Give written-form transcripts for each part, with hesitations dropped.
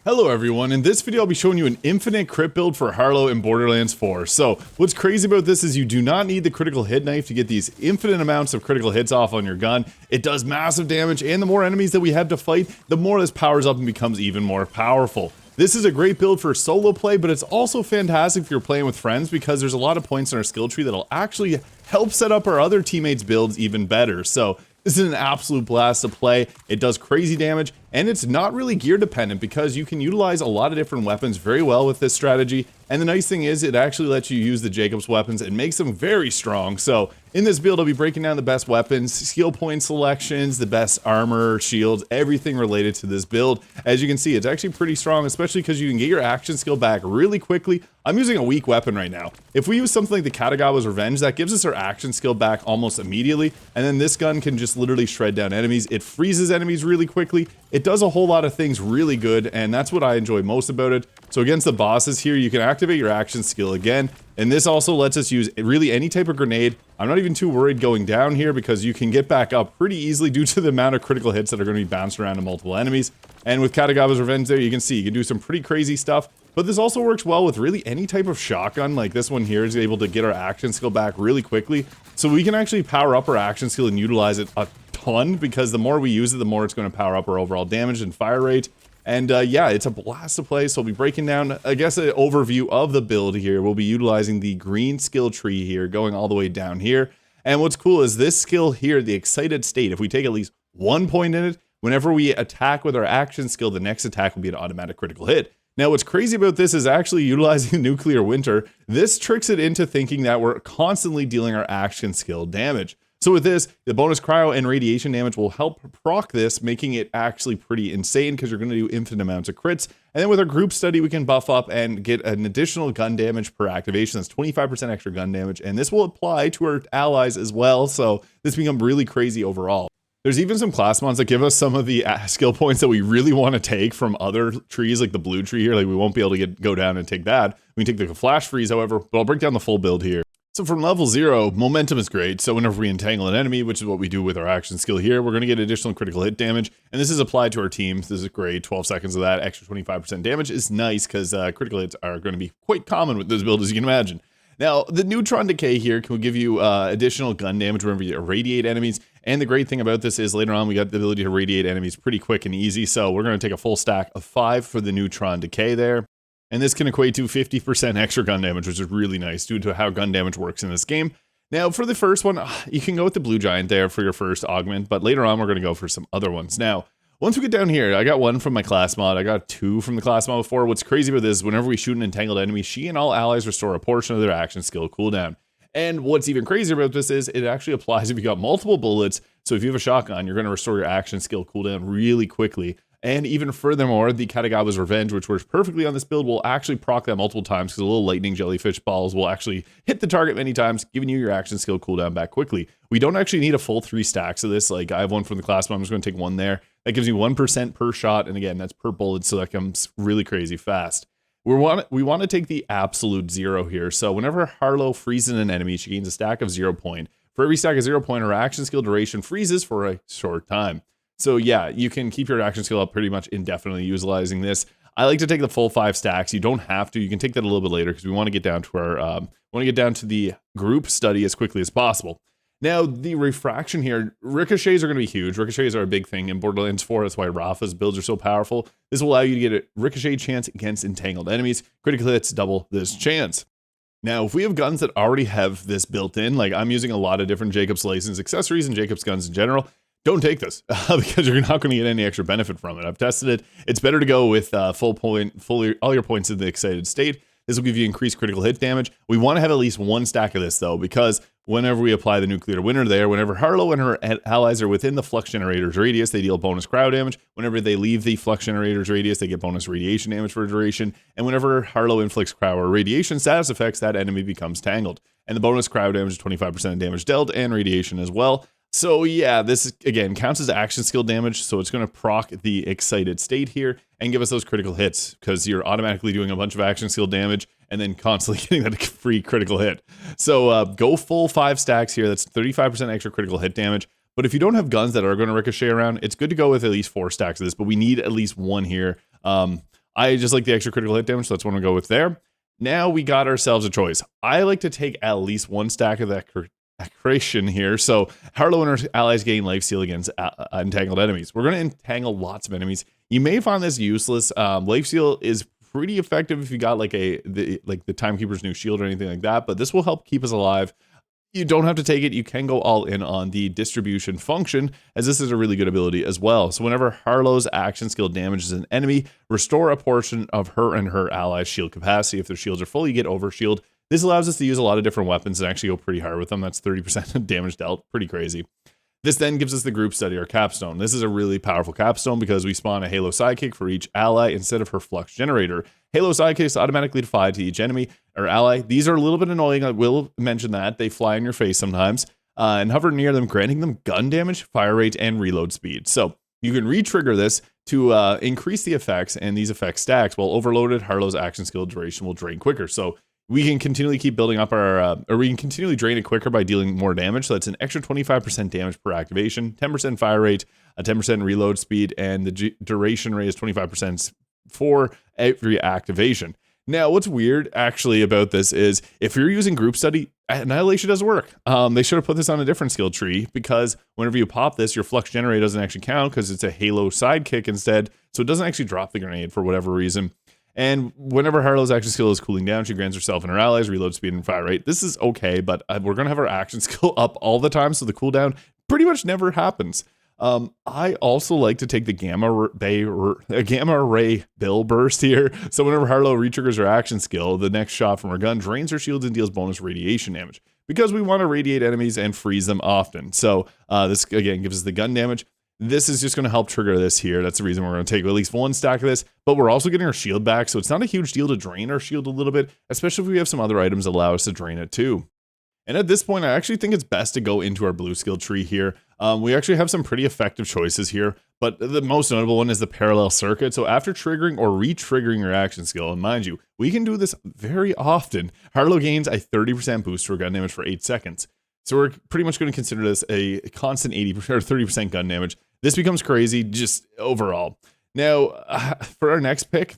Hello everyone, in this video I'll be showing you an infinite crit build for Harlowe in Borderlands 4. So, what's crazy about this is you do not need the critical hit knife to get these infinite amounts of critical hits off on your gun. It does massive damage, and the more enemies that we have to fight, the more this powers up and becomes even more powerful. This is a great build for solo play, but it's also fantastic if you're playing with friends because there's a lot of points in our skill tree that'll actually help set up our other teammates' builds even better. So, this is an absolute blast to play. It does crazy damage, and it's not really gear dependent because you can utilize a lot of different weapons very well with this strategy. And the nice thing is it actually lets you use the Jacob's weapons and makes them very strong. So in this build, I'll be breaking down the best weapons, skill point selections, the best armor, shields, everything related to this build. As you can see, it's actually pretty strong, especially because you can get your action skill back really quickly. I'm using a weak weapon right now. If we use something like the Katagawa's Revenge, that gives us our action skill back almost immediately. And then this gun can just literally shred down enemies. It freezes enemies really quickly. It does a whole lot of things really good, and that's what I enjoy most about it. So against the bosses here, you can activate your action skill again, and this also lets us use really any type of grenade. I'm not even too worried going down here because you can get back up pretty easily due to the amount of critical hits that are going to be bounced around to multiple enemies. And with Katagawa's Revenge there, you can see you can do some pretty crazy stuff. But this also works well with really any type of shotgun, like this one here is able to get our action skill back really quickly. So we can actually power up our action skill and utilize it a ton, because the more we use it, the more it's going to power up our overall damage and fire rate. And yeah, it's a blast to play. So we'll be breaking down, I guess, an overview of the build here. We'll be utilizing the green skill tree here, going all the way down here. And what's cool is this skill here, the excited state, if we take at least 1 point in it, whenever we attack with our action skill, the next attack will be an automatic critical hit. Now, what's crazy about this is actually utilizing Nuclear Winter. This tricks it into thinking that we're constantly dealing our action skill damage. So with this, the bonus cryo and radiation damage will help proc this, making it actually pretty insane because you're going to do infinite amounts of crits. And then with our group study, we can buff up and get an additional gun damage per activation. That's 25% extra gun damage, and this will apply to our allies as well. So this becomes really crazy overall. There's even some class mods that give us some of the skill points that we really want to take from other trees, like the blue tree here. Like we won't be able to go down and take that. We can take the flash freeze, however, but I'll break down the full build here. So from level 0, momentum is great. So whenever we entangle an enemy, which is what we do with our action skill here, we're going to get additional critical hit damage. And this is applied to our team. This is great. 12 seconds of that, extra 25% damage is nice because critical hits are going to be quite common with this build, as you can imagine. Now, the neutron decay here can give you additional gun damage whenever you irradiate enemies. And the great thing about this is later on, we got the ability to radiate enemies pretty quick and easy. So we're going to take a full stack of 5 for the neutron decay there. And this can equate to 50% extra gun damage, which is really nice due to how gun damage works in this game. Now, for the first one, you can go with the blue giant there for your first augment, but later on, we're going to go for some other ones. Now, once we get down here, I got 1 from my class mod. I got 2 from the class mod before. What's crazy about this is whenever we shoot an entangled enemy, she and all allies restore a portion of their action skill cooldown. And what's even crazier about this is it actually applies if you got multiple bullets. So if you have a shotgun, you're going to restore your action skill cooldown really quickly. And even furthermore, the Katagawa's Revenge, which works perfectly on this build, will actually proc that multiple times because the little lightning jellyfish balls will actually hit the target many times, giving you your action skill cooldown back quickly. We don't actually need a full 3 stacks of this. Like I have 1 from the class, but I'm just going to take 1 there. That gives you 1% per shot. And again, that's per bullet, so that comes really crazy fast. We want to take the absolute 0 here. So whenever Harlowe freezes an enemy, she gains a stack of 0 point. For every stack of 0 point, her action skill duration freezes for a short time. So yeah, you can keep your action skill up pretty much indefinitely utilizing this. I like to take the full 5 stacks. You don't have to. You can take that a little bit later because we want to get down to our the group study as quickly as possible. Now, the refraction here, ricochets are going to be huge. Ricochets are a big thing in Borderlands 4. That's why Rafa's builds are so powerful. This will allow you to get a ricochet chance against entangled enemies. Critical hits double this chance. Now, if we have guns that already have this built in, like I'm using a lot of different Jacob's license accessories and Jacob's guns in general, don't take this because you're not going to get any extra benefit from it. I've tested it. It's better to go with all your points in the excited state. This will give you increased critical hit damage. We want to have at least 1 stack of this though, because whenever we apply the nuclear winter there, whenever Harlowe and her allies are within the flux generator's radius, they deal bonus cryo damage. Whenever they leave the flux generator's radius, they get bonus radiation damage for a duration. And whenever Harlowe inflicts cryo or radiation status effects, that enemy becomes tangled. And the bonus cryo damage is 25% damage dealt and radiation as well. So yeah, this again counts as action skill damage, so it's going to proc the excited state here and give us those critical hits because you're automatically doing a bunch of action skill damage and then constantly getting that free critical hit. So go full 5 stacks here. That's 35% extra critical hit damage. But if you don't have guns that are going to ricochet around, it's good to go with at least 4 stacks of this, but we need at least 1 here. I just like the extra critical hit damage, so that's what I'm going to go with there. Now we got ourselves a choice. I like to take at least one stack of that creation here. So Harlowe and her allies gain life steal against entangled enemies. We're going to entangle lots of enemies. You may find this useless. Life steal is pretty effective if you got like the Timekeeper's new shield or anything like that, but this will help keep us alive. You don't have to take it. You can go all in on the distribution function, as this is a really good ability as well. So whenever Harlowe's action skill damages an enemy, restore a portion of her and her allies' shield capacity. If their shields are full, you get over shield. This allows us to use a lot of different weapons and actually go pretty hard with them. That's 30% damage dealt. Pretty crazy. This then gives us the group study, or Capstone. This is a really powerful Capstone because we spawn a Halo sidekick for each ally instead of her flux generator. Halo sidekicks automatically defy to each enemy or ally. These are a little bit annoying. I will mention that. They fly in your face sometimes and hover near them, granting them gun damage, fire rate, and reload speed. So you can re-trigger this to increase the effects, and these effects stacks. While overloaded, Harlowe's action skill duration will drain quicker. So we can continually keep building up our, or we can continually drain it quicker by dealing more damage. So that's an extra 25% damage per activation, 10% fire rate, a 10% reload speed, and the duration rate is 25% for every activation. Now, what's weird actually about this is if you're using group study, Annihilation doesn't work. They should have put this on a different skill tree, because whenever you pop this, your flux generator doesn't actually count because it's a Halo sidekick instead. So it doesn't actually drop the grenade for whatever reason. And whenever Harlowe's action skill is cooling down, she grants herself and her allies reload speed and fire rate. This is okay, but we're going to have our action skill up all the time, so the cooldown pretty much never happens. I also like to take the gamma ray bill burst here. So whenever Harlowe retriggers her action skill, the next shot from her gun drains her shields and deals bonus radiation damage, because we want to radiate enemies and freeze them often. So this again gives us the gun damage. This is just going to help trigger this here. That's the reason we're going to take at least one stack of this, but we're also getting our shield back, so it's not a huge deal to drain our shield a little bit, especially if we have some other items that allow us to drain it too. And at this point, I actually think it's best to go into our blue skill tree here. We actually have some pretty effective choices here, but the most notable one is the parallel circuit. So after triggering or re-triggering your action skill, and mind you, we can do this very often, Harlowe gains a 30% boost to her gun damage for 8 seconds. So we're pretty much going to consider this a constant 80% or 30% gun damage. This becomes crazy just overall. Now, for our next pick,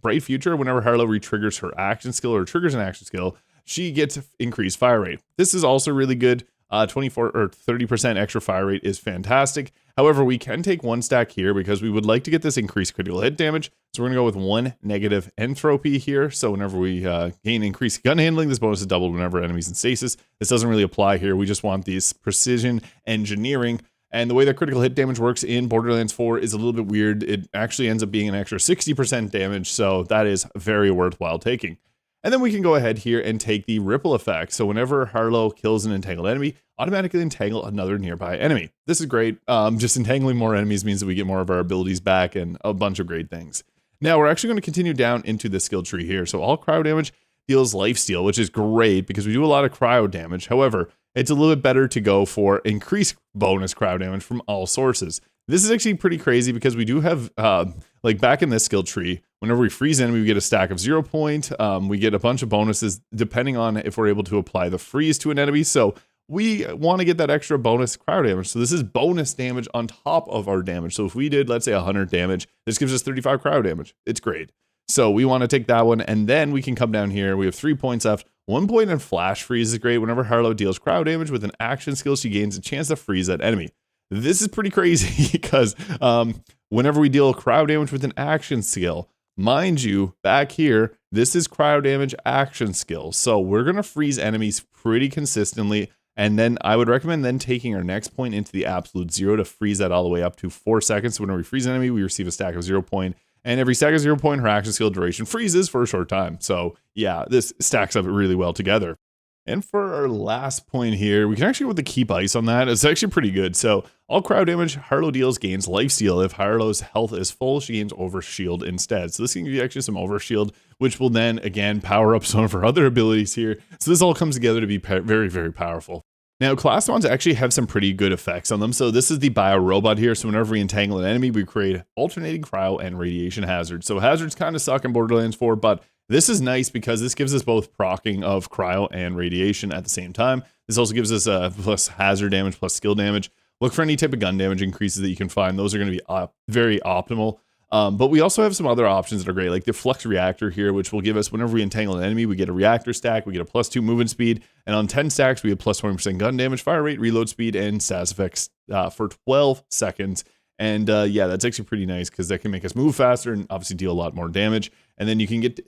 Bright Future, whenever Harlowe re-triggers her action skill or triggers an action skill, she gets increased fire rate. This is also really good. 24 or 30% extra fire rate is fantastic. However, we can take one stack here because we would like to get this increased critical hit damage. So we're going to go with one negative entropy here. So whenever we gain increased gun handling, this bonus is doubled whenever enemies in stasis. This doesn't really apply here. We just want these precision engineering. And the way that critical hit damage works in Borderlands 4 is a little bit weird. It actually ends up being an extra 60% damage. So that is very worthwhile taking. And then we can go ahead here and take the ripple effect. So whenever Harlowe kills an entangled enemy, automatically entangle another nearby enemy. This is great. Just entangling more enemies means that we get more of our abilities back and a bunch of great things. Now we're actually going to continue down into the skill tree here. So all cryo damage deals life steal, which is great because we do a lot of cryo damage. However, it's a little bit better to go for increased bonus cryo damage from all sources. This is actually pretty crazy because we do have, like back in this skill tree, whenever we freeze enemy, we get a stack of 0 point. We get a bunch of bonuses depending on if we're able to apply the freeze to an enemy. So we want to get that extra bonus cryo damage. So this is bonus damage on top of our damage. So if we did, let's say 100 damage, this gives us 35 cryo damage. It's great. So we want to take that one, and then we can come down here. We have 3 points left. 1 point in flash freeze is great. Whenever Harlowe deals cryo damage with an action skill, she gains a chance to freeze that enemy. This is pretty crazy because whenever we deal cryo damage with an action skill, mind you, back here, this is cryo damage action skill. So we're going to freeze enemies pretty consistently. And then I would recommend then taking our next point into the absolute 0 to freeze that all the way up to 4 seconds. So whenever we freeze an enemy, we receive a stack of 0 point. And every stack of 0 point, her action skill duration freezes for a short time. So yeah, this stacks up really well together. And for our last point here, we can actually go with the keep ice on that. It's actually pretty good. So all cryo damage Harlowe deals gains life steal. If Harlowe's health is full, she gains overshield instead. So this can give you actually some overshield, which will then again power up some of her other abilities here. So this all comes together to be very, very powerful. Now, class mons actually have some pretty good effects on them. So this is the bio robot here. So whenever we entangle an enemy, we create alternating cryo and radiation hazards. So hazards kind of suck in Borderlands 4, but this is nice because this gives us both procking of cryo and radiation at the same time. This also gives us plus hazard damage, plus skill damage. Look for any type of gun damage increases that you can find. Those are going to be very optimal. But we also have some other options that are great, like the Flux Reactor here, which will give us, whenever we entangle an enemy, we get a reactor stack, we get a +2 movement speed, and on 10 stacks, we have +20% gun damage, fire rate, reload speed, and status effects for 12 seconds. And yeah, that's actually pretty nice because that can make us move faster and obviously deal a lot more damage. And then you can get...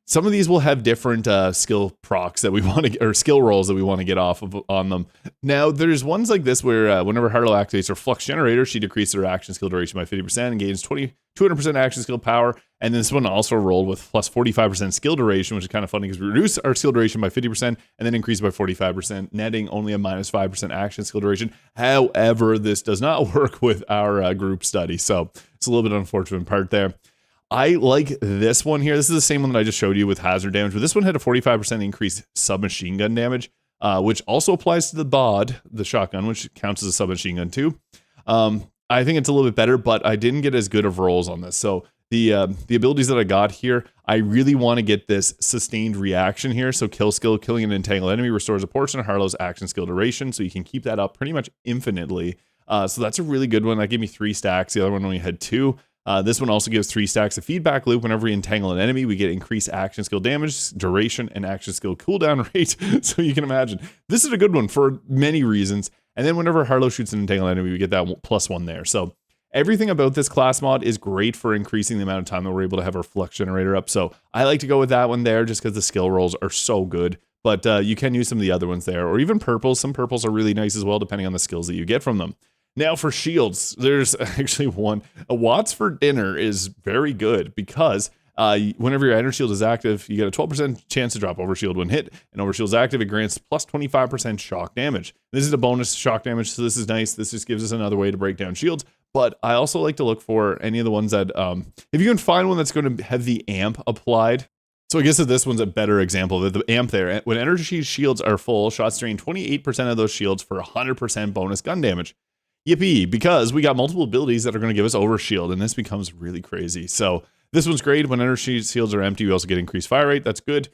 Some of these will have different skill procs that we want to, or skill rolls that we want to get off of on them. Now, there's ones like this where whenever Harlowe activates her Flux Generator, she decreases her action skill duration by 50% and gains 200% action skill power. And then this one also rolled with plus 45% skill duration, which is kind of funny because we reduce our skill duration by 50% and then increase by 45%, netting only a -5% action skill duration. However, this does not work with our group study, so it's a little bit unfortunate part there. I like this one here. This is the same one that I just showed you with hazard damage, but this one had a 45% increased submachine gun damage, which also applies to the BOD, the shotgun, which counts as a submachine gun too. I think it's a little bit better, but I didn't get as good of rolls on this. So the abilities that I got here, I really want to get this sustained reaction here. So kill skill, killing an entangled enemy restores a portion of Harlowe's action skill duration. So you can keep that up pretty much infinitely. So that's a really good one. That gave me 3 stacks. The other one only had 2. This one also gives 3 stacks of feedback loop. Whenever we entangle an enemy, we get increased action skill damage, duration, and action skill cooldown rate. So you can imagine, this is a good one for many reasons. And then whenever Harlowe shoots an entangled enemy, we get that +1 there. So everything about this class mod is great for increasing the amount of time that we're able to have our Flux Generator up. So I like to go with that one there just because the skill rolls are so good. But you can use some of the other ones there, or even purples. Some purples are really nice as well, depending on the skills that you get from them. Now for shields, there's actually one. A Watts for Dinner is very good because whenever your energy shield is active, you get a 12% chance to drop overshield when hit. And overshield is active, it grants plus 25% shock damage. This is a bonus shock damage, so this is nice. This just gives us another way to break down shields. But I also like to look for any of the ones that, if you can find one that's going to have the amp applied. So I guess that this one's a better example of the amp there. When energy shields are full, shots drain 28% of those shields for 100% bonus gun damage. Yippee, because we got multiple abilities that are going to give us overshield, and this becomes really crazy. So this one's great. When energy shields are empty, we also get increased fire rate. That's good.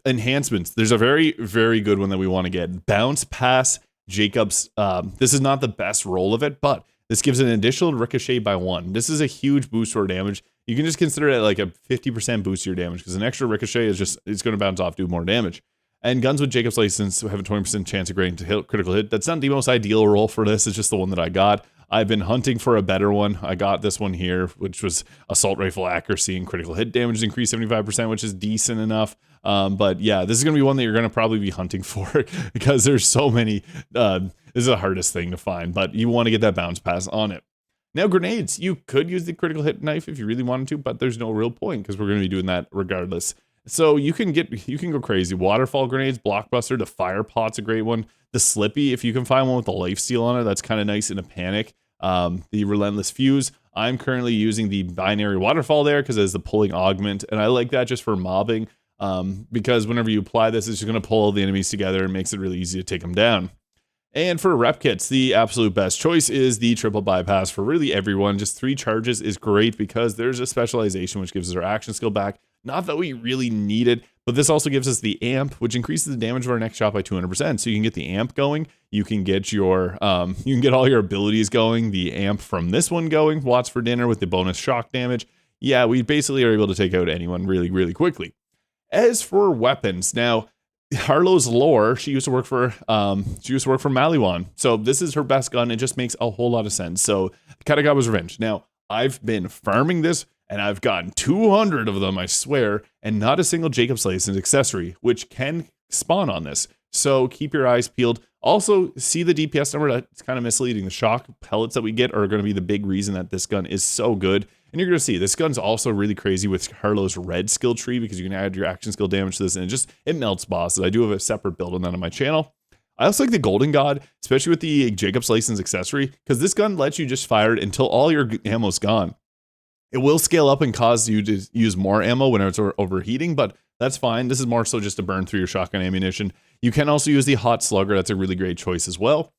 Enhancements. There's a very, very good one that we want to get. Bounce Pass Jacobs. This is not the best roll of it, but this gives an additional ricochet by 1. This is a huge boost to our damage. You can just consider it like a 50% boost to your damage because an extra ricochet is just, it's going to bounce off, do more damage. And guns with Jacob's License have a 20% chance of grading to hit critical hit. That's not the most ideal roll for this. It's just the one that I got. I've been hunting for a better one. I got this one here, which was assault rifle accuracy and critical hit damage increased 75%, which is decent enough. But yeah, this is going to be one that you're going to probably be hunting for because there's so many. This is the hardest thing to find, but you want to get that bounce pass on it. Now, grenades. You could use the critical hit knife if you really wanted to, but there's no real point because we're going to be doing that regardless. So you can go crazy. Waterfall grenades, Blockbuster, the fire pot's a great one. The Slippy, if you can find one with the lifesteal on it, that's kind of nice in a panic. The Relentless Fuse. I'm currently using the binary waterfall there because it has the pulling augment, and I like that just for mobbing because whenever you apply this, it's just going to pull the enemies together and makes it really easy to take them down. And for Repkits, the absolute best choice is the triple bypass for really everyone. Just 3 charges is great because there's a specialization which gives us our action skill back. Not that we really need it, but this also gives us the amp, which increases the damage of our next shot by 200%. So you can get the amp going. You can get your, you can get all your abilities going. The amp from this one going, Watts for Dinner with the bonus shock damage. Yeah, we basically are able to take out anyone really, really quickly. As for weapons, now Harlowe's lore, she used to work for Maliwan. So this is her best gun. It just makes a whole lot of sense. So Katagawa's Revenge. Now I've been farming this. And I've gotten 200 of them, I swear, and not a single Jacob's License accessory, which can spawn on this. So keep your eyes peeled. Also, see the DPS number. That's kind of misleading. The shock pellets that we get are going to be the big reason that this gun is so good. And you're going to see this gun's also really crazy with Harlowe's red skill tree because you can add your action skill damage to this, and it melts bosses. I do have a separate build on that on my channel. I also like the Golden God, especially with the Jacob's License accessory, because this gun lets you just fire it until all your ammo's gone. It will scale up and cause you to use more ammo when it's overheating, but that's fine. This is more so just to burn through your shotgun ammunition. You can also use the Hot Slugger. That's a really great choice as well.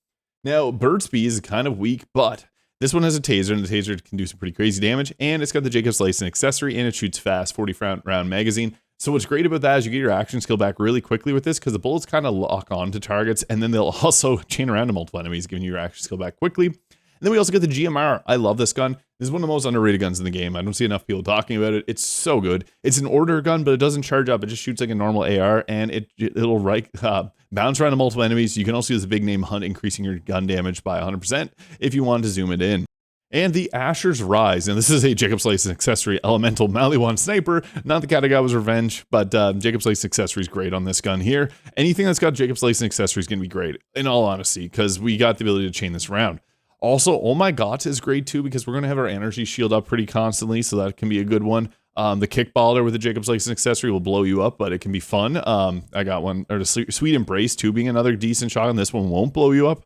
Now, Bird Speed is kind of weak, but this one has a taser, and the taser can do some pretty crazy damage, and it's got the Jacob's License accessory, and it shoots fast, 40-round magazine. So what's great about that is you get your action skill back really quickly with this because the bullets kind of lock on to targets, and then they'll also chain around to multiple enemies, giving you your action skill back quickly. And then we also get the GMR. I love this gun. This is one of the most underrated guns in the game. I don't see enough people talking about it. It's so good. It's an order gun, but it doesn't charge up. It just shoots like a normal AR, and it'll bounce around to multiple enemies. You can also use the big name hunt, increasing your gun damage by 100% if you want to zoom it in. And the Asher's Rise, and this is a Jacob's License accessory elemental Maliwan sniper, not the Katagawa's Revenge, but Jacob's License accessory is great on this gun here. Anything that's got Jacob's License accessory is going to be great, in all honesty, because we got the ability to chain this around. Also, Oh My God is great too, because we're going to have our energy shield up pretty constantly, so that can be a good one. The Kickballer with the Jacob's License accessory will blow you up, but it can be fun. I got one, or the Sweet Embrace too, being another decent shot, and this one won't blow you up.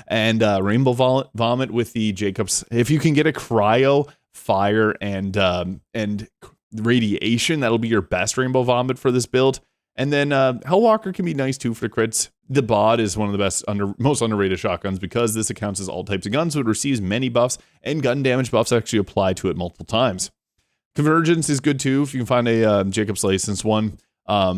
And Rainbow Vomit with the Jacobs. If you can get a cryo, fire, and radiation, that'll be your best Rainbow Vomit for this build. And then Hellwalker can be nice too for the crits. The Bod is one of the best, most underrated shotguns because this accounts as all types of guns, so it receives many buffs, and gun damage buffs actually apply to it multiple times. Convergence is good too if you can find a Jacob's License one,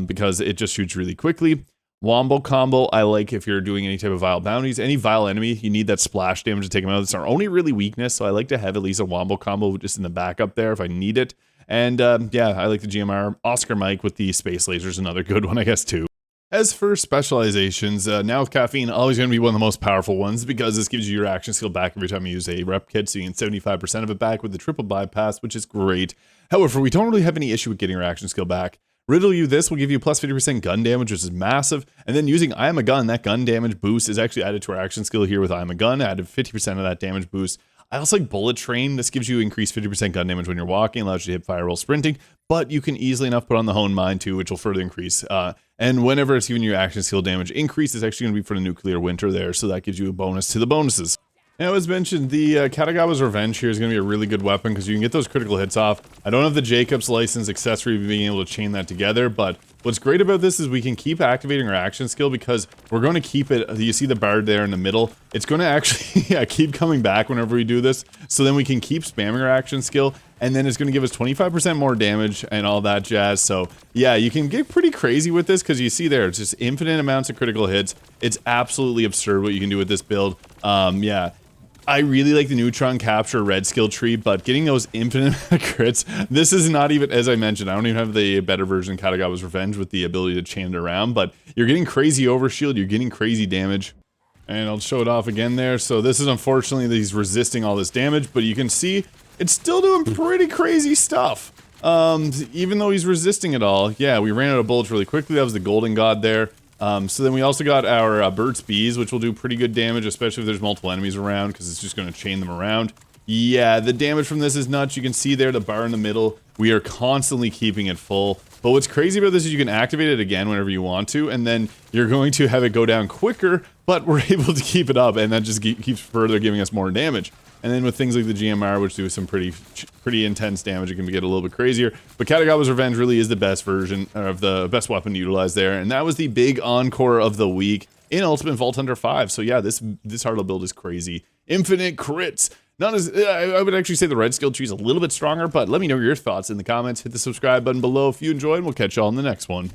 because it just shoots really quickly. Wombo Combo, I like if you're doing any type of vile bounties. Any vile enemy, you need that splash damage to take them out. It's our only really weakness, so I like to have at least a Wombo Combo just in the backup there if I need it. And yeah, I like the GMR. Oscar Mike with the Space Lasers, another good one, I guess, too. As for specializations, now with caffeine, always going to be one of the most powerful ones because this gives you your action skill back every time you use a Repkit, so you get 75% of it back with the triple bypass, which is great. However, we don't really have any issue with getting our action skill back. Riddle You This will give you plus 50% gun damage, which is massive. And then using I Am a Gun, that gun damage boost is actually added to our action skill here with I Am a Gun, added 50% of that damage boost. I also like Bullet Train. This gives you increased 50% gun damage when you're walking, allows you to hip fire while sprinting, but you can easily enough put on the Hone Mine too, which will further increase. And whenever it's giving you action skill damage increase, it's actually going to be for the Nuclear Winter there, so that gives you a bonus to the bonuses. Now, as mentioned, the Katagawa's Revenge here is going to be a really good weapon because you can get those critical hits off. I don't have the Jacob's License accessory being able to chain that together, but what's great about this is we can keep activating our action skill because we're going to keep it. You see the bard there in the middle? It's going to actually keep coming back whenever we do this, so then we can keep spamming our action skill, and then it's going to give us 25% more damage and all that jazz. So yeah, you can get pretty crazy with this because you see there, it's just infinite amounts of critical hits. It's absolutely absurd what you can do with this build. Yeah. I really like the Neutron Capture red skill tree, but getting those infinite crits, this is not even, as I mentioned, I don't even have the better version of Katagawa's Revenge with the ability to chain it around, but you're getting crazy overshield, you're getting crazy damage. And I'll show it off again there. So this is unfortunately that he's resisting all this damage, but you can see it's still doing pretty crazy stuff. Even though he's resisting it all. Yeah, we ran out of bullets really quickly. That was the Golden God there. So then we also got our Burt's Bees, which will do pretty good damage, especially if there's multiple enemies around, because it's just going to chain them around. Yeah, the damage from this is nuts. You can see there the bar in the middle. We are constantly keeping it full. But what's crazy about this is you can activate it again whenever you want to, and then you're going to have it go down quicker, but we're able to keep it up, and that just keeps further giving us more damage. And then with things like the GMR, which do some pretty intense damage, it can get a little bit crazier. But Katagawa's Revenge really is the best version, of the best weapon to utilize there. And that was the big encore of the week in Ultimate Vault Hunter 5. So yeah, this Harlowe build is crazy. Infinite crits. Not as, I would actually say the red skill tree is a little bit stronger, but let me know your thoughts in the comments. Hit the subscribe button below if you enjoyed, and we'll catch y'all in the next one.